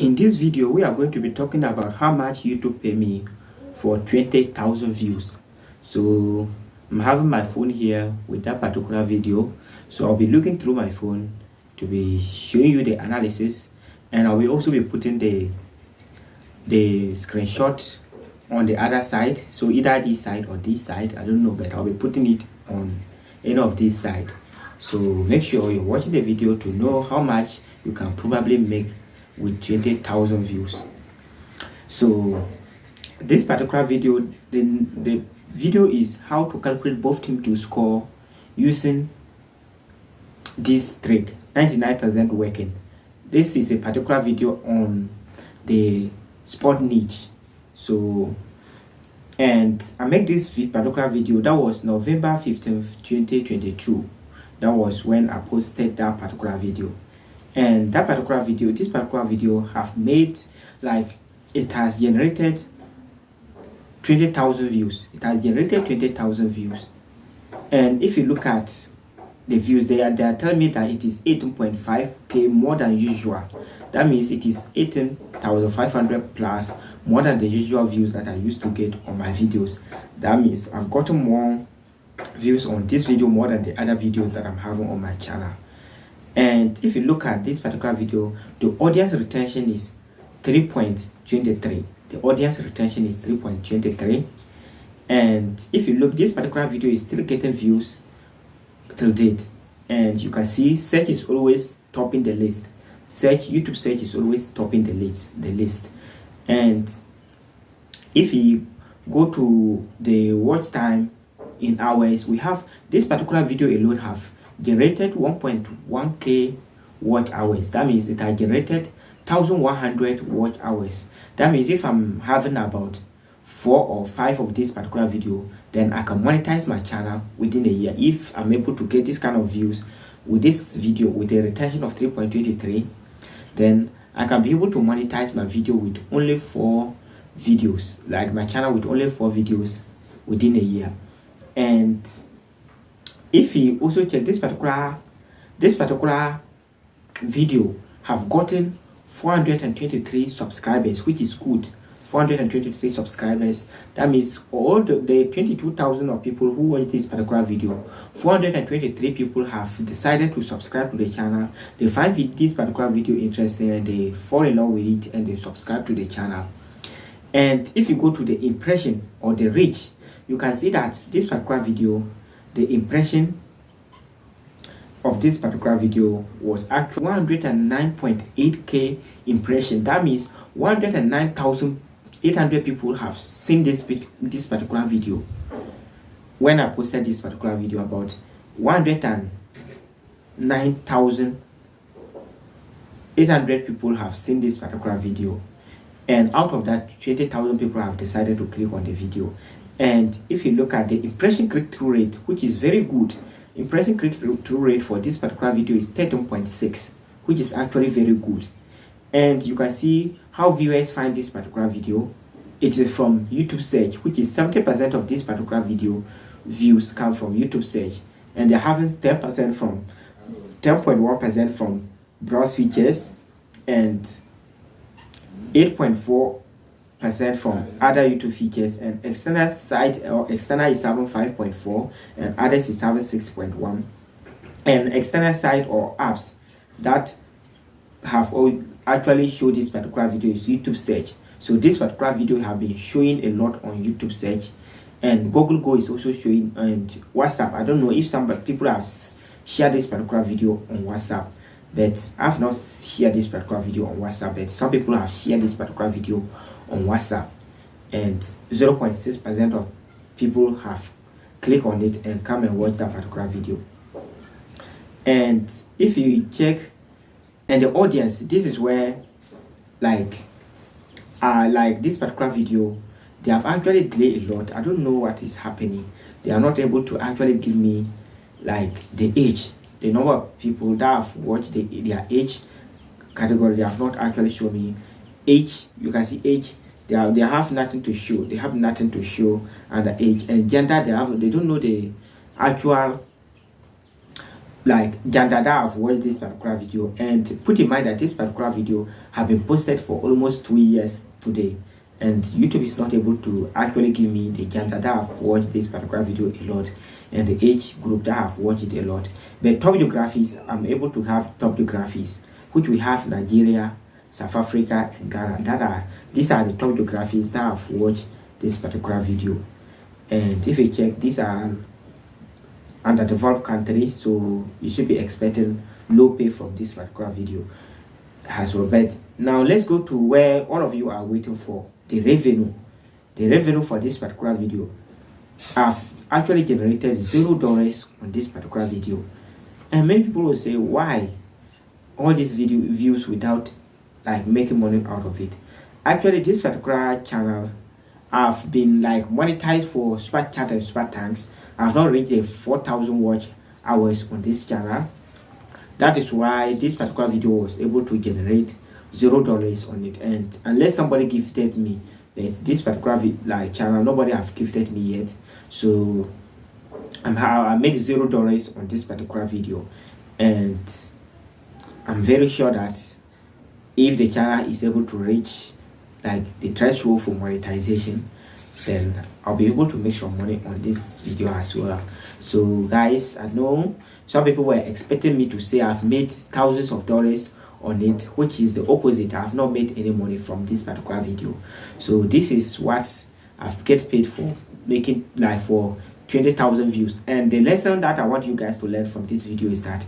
In this video, we are going to be talking about how much YouTube pay me for 20,000 views. So I'm having my phone here with that particular video. So I'll be looking through my phone to be showing you the analysis, and I will also be putting the screenshot on the other side. So either this side or this side, I don't know, but I'll be putting it on any of this side. So make sure you're watching the video to know how much you can probably make with 20,000 views. So this particular video, the video is how to calculate both team to score using this trick, 99% working. This is a particular video on the sport niche. So, and I make this particular video, that was November 15th 2022. That was when I posted that particular video. And that particular video, this particular video have made, like, it has generated 20,000 views. It has generated 20,000 views. And if you look at the views, they are telling me that it is 18.5k more than usual. That means it is 18,500 plus more than the usual views that I used to get on my videos. That means I've gotten more views on this video more than the other videos that I'm having on my channel. And if you look at this particular video, the audience retention is 3.23. The audience retention is 3.23. And if you look, this particular video is still getting views till date. And you can see search is always topping the list. YouTube search is always topping the list. And if you go to the watch time in hours, we have this particular video alone have generated 1.1k watch hours. That means it has generated 1,100 watch hours. That means if I'm having about 4 or 5 of this particular video, then I can monetize my channel within a year. If I'm able to get this kind of views with this video with a retention of 3.23, then I can be able to monetize my video with only 4 videos, like my channel with only 4 videos within a year. And if you also check this particular video have gotten 423 subscribers, which is good. 423 subscribers. That means all the 22,000 of people who watch this particular video, 423 people have decided to subscribe to the channel. They find this particular video interesting and they fall in love with it and they subscribe to the channel. And if you go to the impression or the reach, you can see that this particular video, the impression of this particular video was actually 109.8k impression. That means 109,800 people have seen this particular video. When I posted this particular video, about 109,800 people have seen this particular video. And out of that, 20,000 people have decided to click on the video. And if you look at the impression click-through rate, which is very good, impression click-through rate for this particular video is 13.6, which is actually very good. And you can see how viewers find this particular video. It is from YouTube search, which is 70% of this particular video views come from YouTube search, and they're having 10% from 10.1% from browse features, and 8.4% from other YouTube features, and external site or external is having 5.4, and others is having 6.1. And external site or apps that have all actually show this particular video is YouTube search. So this particular video have been showing a lot on YouTube search, and Google Go is also showing, and WhatsApp. I don't know if some people have shared this particular video on WhatsApp, but I've not shared this particular video on WhatsApp, but some people have shared this particular video on WhatsApp, and 0.6% of people have clicked on it and come and watch that particular video. And if you check, and the audience, this is where like this particular video, they have actually delayed a lot. I don't know what is happening. They are not able to actually give me like the age, the number of people that have watched their age category. They have not actually shown me age. You can see age. They have nothing to show. They have nothing to show under age. And gender, they don't know the actual like gender that have watched this particular video. And put in mind that this particular video have been posted for almost 2 years today, and YouTube is not able to actually give me the gender that I've watched this particular video a lot and the age group that I've watched it a lot. But top geographies, I'm able to have top geographies, which we have Nigeria, South Africa, and Ghana. These are the top geographies that I've watched this particular video. And if you check, these are underdeveloped countries, so you should be expecting low pay from this particular video as well. But now let's go to where all of you are waiting for, the revenue. The revenue for this particular video. I've actually generated $0 on this particular video, and many people will say, why all these video views without like making money out of it? Actually, this particular channel, I've been like monetized for super chat and super thanks. I've not reached a 4,000 watch hours on this channel. That is why this particular video was able to generate $0 on it. And unless somebody gifted me, but this particular like channel, nobody have gifted me yet. So I made $0 on this particular video, and I'm very sure that if the channel is able to reach like the threshold for monetization, then I'll be able to make some money on this video as well. So guys, I know some people were expecting me to say I've made thousands of dollars on it, which is the opposite. I've not made any money from this particular video. So this is what I've get paid for, making like for 20,000 views. And the lesson that I want you guys to learn from this video is that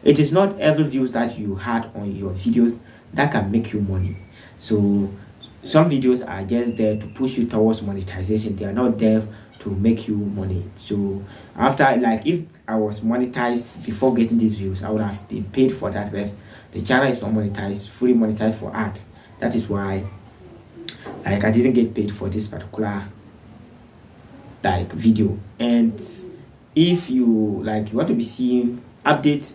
it is not every views that you had on your videos that can make you money. So some videos are just there to push you towards monetization. They are not there to make you money. So after, like, if I was monetized before getting these views, I would have been paid for that, but the channel is not monetized, fully monetized for art. That is why like I didn't get paid for this particular like video. And if you like, you want to be seeing updates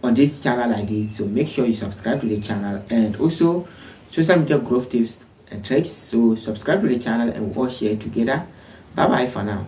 on this channel like this, so make sure you subscribe to the channel. And also social media growth tips and tricks, so subscribe to the channel and we'll all share together. Bye bye for now.